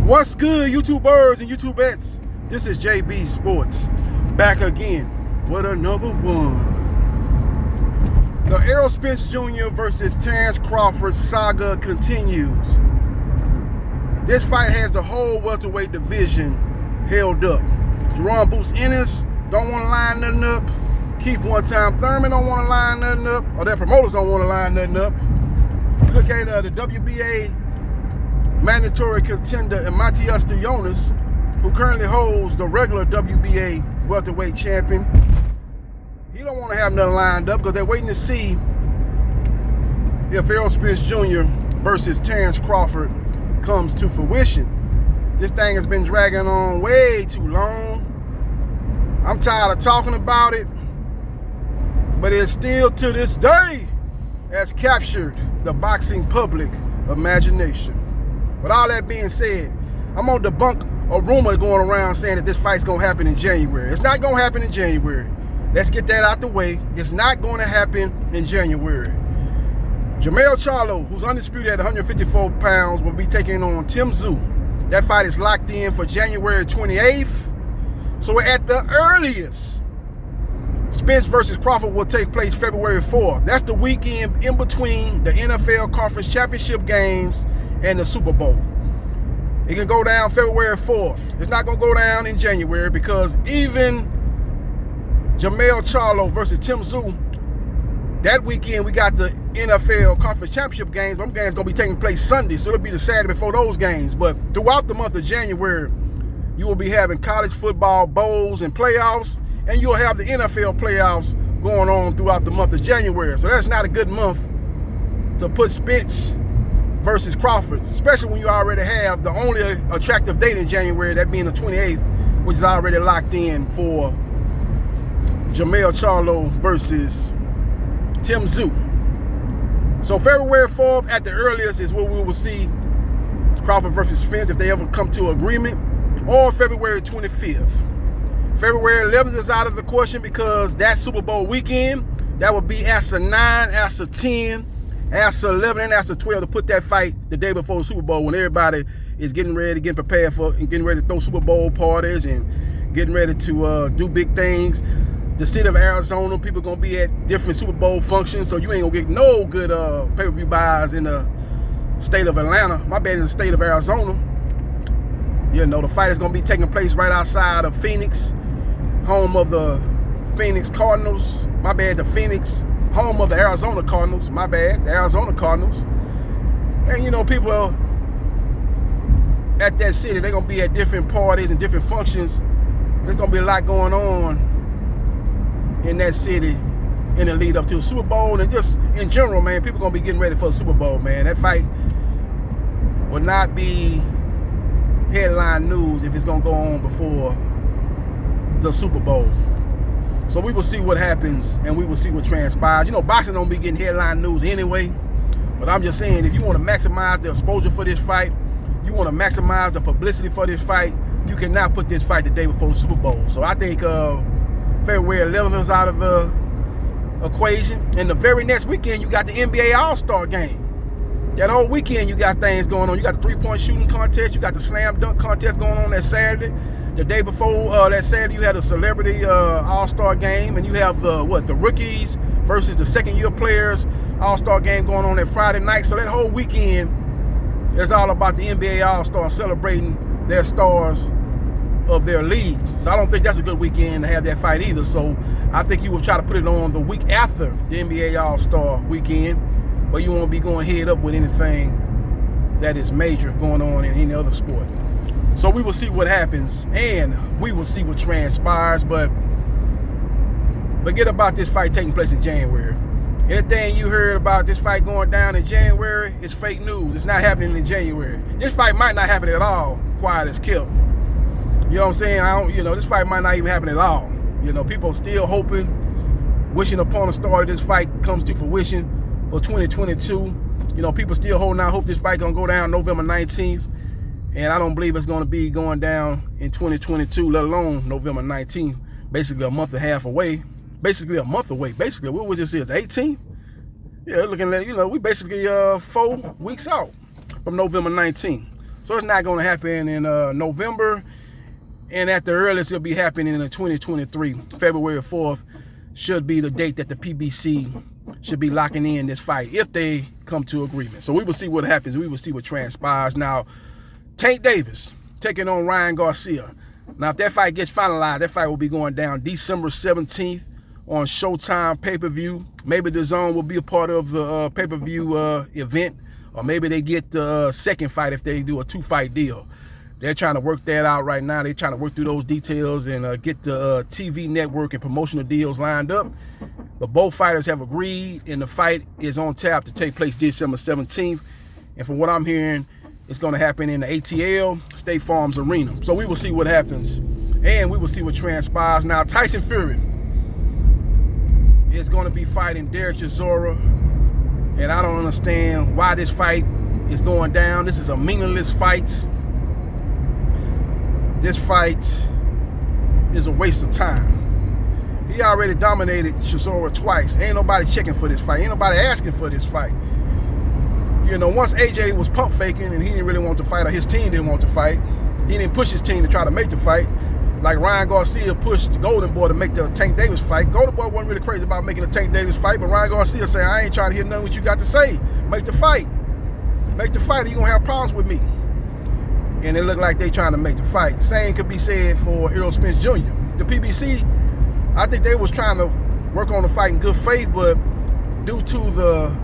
What's good, YouTubers and YouTubettes? This is JBsports back again with another one. The Errol Spence Jr. versus Spence-Crawford saga continues. This fight has the whole welterweight division held up. Jerome Boots Ennis don't want to line nothing up. Keith One-Time Thurman don't want to line nothing up. Or their promoters don't want to line nothing up. Look at the WBA mandatory contender Matthias Jonas, who currently holds the regular WBA welterweight champion. He don't want to have nothing lined up because they're waiting to see if Errol Spence Jr. versus Spence-Crawford comes to fruition. This thing has been dragging on way too long. I'm tired of talking about it, but it still to this day has captured the boxing public imagination. With all that being said, I'm going to debunk a rumor going around saying that this fight's going to happen in January. It's not going to happen in January. Let's get that out the way. It's not going to happen in January. Jermell Charlo, who's undisputed at 154 pounds, will be taking on Tim Tszyu. That fight is locked in for January 28th. So at the earliest, Spence versus Crawford will take place February 4th. That's the weekend in between the NFL Conference Championship games and the Super Bowl. It can go down February 4th. It's not going to go down in January because even Jermell Charlo versus Tim Tszyu, that weekend we got the NFL Conference Championship games. Them games going to be taking place Sunday, so it'll be the Saturday before those games. But throughout the month of January, you will be having college football bowls and playoffs, and you'll have the NFL playoffs going on throughout the month of January. So that's not a good month to put Spence versus Crawford, especially when you already have the only attractive date in January, that being the 28th, which is already locked in for Jermell Charlo versus Tim Tszyu. So February 4th at the earliest is where we will see Crawford versus Spence if they ever come to agreement, or February 25th. February 11th is out of the question because that's Super Bowl weekend. That would be ASA 9, ASA 10, ASA 11, and ASA 12 to put that fight the day before the Super Bowl when everybody is getting ready, getting prepared for, and getting ready to throw Super Bowl parties and getting ready to do big things. The city of Arizona, people going to be at different Super Bowl functions, so you ain't going to get no good pay-per-view buys in the state of Atlanta. My bad, in the state of Arizona. You know, the fight is going to be taking place right outside of Phoenix, home of the Phoenix Cardinals. My bad, the Phoenix, home of the Arizona Cardinals. My bad, the Arizona Cardinals. And, you know, people at that city, they're going to be at different parties and different functions. There's going to be a lot going on in that city in the lead up to the Super Bowl, and just in general, man, people going to be getting ready for the Super Bowl, man. That fight will not be headline news if it's going to go on before the Super Bowl. So we will see what happens, and we will see what transpires. You know, boxing don't be getting headline news anyway, but I'm just saying, if you want to maximize the exposure for this fight, you want to maximize the publicity for this fight, you cannot put this fight the day before the Super Bowl. So I think February 11th is out of the equation. And the very next weekend, you got the NBA All-Star game. That whole weekend, you got things going on. You got the three-point shooting contest. You got the slam dunk contest going on that Saturday. The day before that Saturday, you had a celebrity All-Star game, and you have the rookies versus the second-year players All-Star game going on that Friday night. So that whole weekend is all about the NBA All-Star celebrating their stars of their league. So I don't think that's a good weekend to have that fight either. So I think you will try to put it on the week after the NBA All-Star weekend, but you won't be going head up with anything that is major going on in any other sport. So we will see what happens, and we will see what transpires, but forget about this fight taking place in January. Anything you heard about this fight going down in January is fake news. It's not happening in January. This fight might not happen at all, quiet as kept. You know what I'm saying? This fight might not even happen at all. You know, people are still hoping, wishing upon a star that this fight comes to fruition for 2022. You know, people still holding out hope this fight gonna go down November 19th. And I don't believe it's gonna be going down in 2022, let alone November 19th. Basically a month and a half away. Basically a month away. Basically, what was this, the 18th? Yeah, looking at, we basically 4 weeks out from November 19th. So it's not going to happen in November. And at the earliest, it'll be happening in 2023. February 4th should be the date that the PBC should be locking in this fight if they come to agreement. So we will see what happens. We will see what transpires. Now, Tank Davis taking on Ryan Garcia. Now, if that fight gets finalized, that fight will be going down December 17th on Showtime pay-per-view. Maybe the Zone will be a part of the pay-per-view event, or maybe they get the second fight if they do a 2-fight deal. They're trying to work that out right now. They're trying to work through those details and get the TV network and promotional deals lined up. But both fighters have agreed, and the fight is on tap to take place December 17th. And from what I'm hearing, it's going to happen in the ATL, State Farms Arena. So we will see what happens, and we will see what transpires. Now, Tyson Fury is going to be fighting Fury-Chisora, and I don't understand why this fight is going down. This is a meaningless fight. This fight is a waste of time. He already dominated Chisora twice. Ain't nobody checking for this fight. Ain't nobody asking for this fight. You know, once AJ was pump faking and he didn't really want to fight, or his team didn't want to fight, he didn't push his team to try to make the fight. Like Ryan Garcia pushed Golden Boy to make the Tank Davis fight. Golden Boy wasn't really crazy about making the Tank Davis fight, but Ryan Garcia said, I ain't trying to hear nothing what you got to say. Make the fight. Make the fight or you're going to have problems with me. And it looked like they trying to make the fight. Same could be said for Errol Spence Jr. The PBC, I think they was trying to work on the fight in good faith, but due to the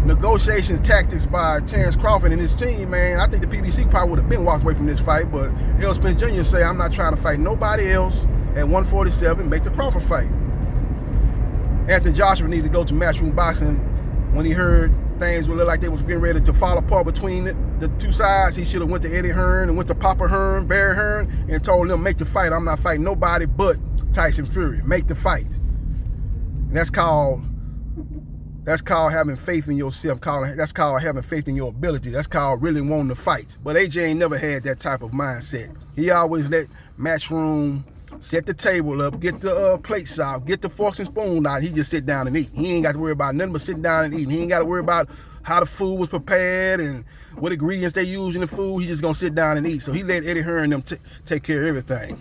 negotiation tactics by Spence-Crawford and his team, man, I think the PBC probably would have been walked away from this fight, but Errol Spence Jr. say, I'm not trying to fight nobody else at 147, make the Crawford fight. Anthony Joshua needed to go to Matchroom Boxing when he heard things would look like they was getting ready to fall apart between the two sides. He should have went to Eddie Hearn and went to Papa Hearn, Barry Hearn, and told them, make the fight. I'm not fighting nobody but Tyson Fury. Make the fight. And that's called having faith in yourself. That's called having faith in your ability. That's called really wanting to fight. But AJ ain't never had that type of mindset. He always let Matchroom set the table up, get the plates out, get the forks and spoons out. He just sit down and eat. He ain't got to worry about nothing but sitting down and eating. He ain't got to worry about how the food was prepared and what ingredients they use in the food. He's just gonna sit down and eat. So he let Eddie Hearn and them take care of everything.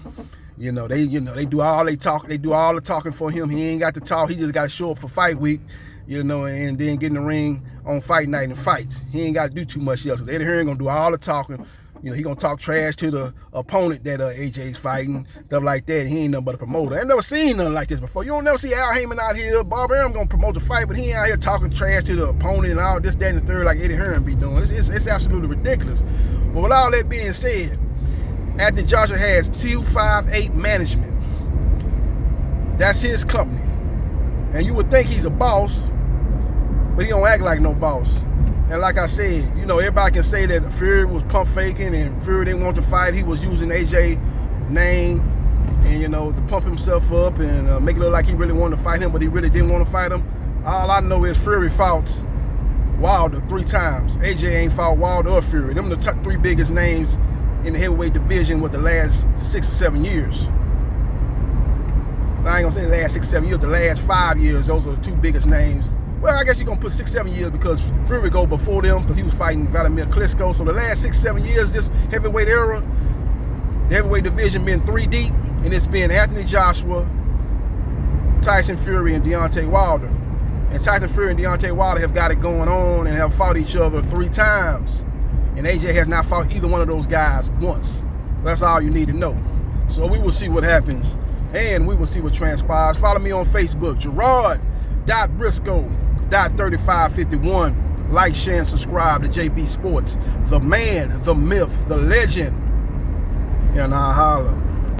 They do all they talk. They do all the talking for him. He ain't got to talk. He just got to show up for fight week, and then get in the ring on fight night and fight. He ain't got to do too much else. Eddie Hearn gonna do all the talking. He gonna talk trash to the opponent that AJ's fighting, stuff like that. He ain't nothing but a promoter. I ain't never seen nothing like this before. You don't never see Al Heyman out here. Bob Arum gonna promote the fight, but he ain't out here talking trash to the opponent and all this, that, and the third like Eddie Hearn be doing. It's absolutely ridiculous. But with all that being said, Anthony Joshua has 258 Management. That's his company. And you would think he's a boss, but he don't act like no boss. And like I said, everybody can say that Fury was pump faking and Fury didn't want to fight. He was using AJ name and, to pump himself up and make it look like he really wanted to fight him, but he really didn't want to fight him. All I know is Fury fought Wilder 3 times. AJ ain't fought Wilder or Fury. Them are the top 3 biggest names in the heavyweight division with the last 6 or 7 years. I ain't gonna say the last 6 or 7 years, the last 5 years, those are the 2 biggest names. Well, I guess you're going to put 6 or 7 years because Fury go before them because he was fighting Vladimir Klitschko. So the last 6 or 7 years, this heavyweight era, the heavyweight division been 3 deep, and it's been Anthony Joshua, Tyson Fury, and Deontay Wilder. And Tyson Fury and Deontay Wilder have got it going on and have fought each other 3 times. And AJ has not fought either one of those guys once. That's all you need to know. So we will see what happens, and we will see what transpires. Follow me on Facebook, Gerard.Briscoe.3551. Like, share, and subscribe to JB Sports. The man, the myth, the legend. And I holla.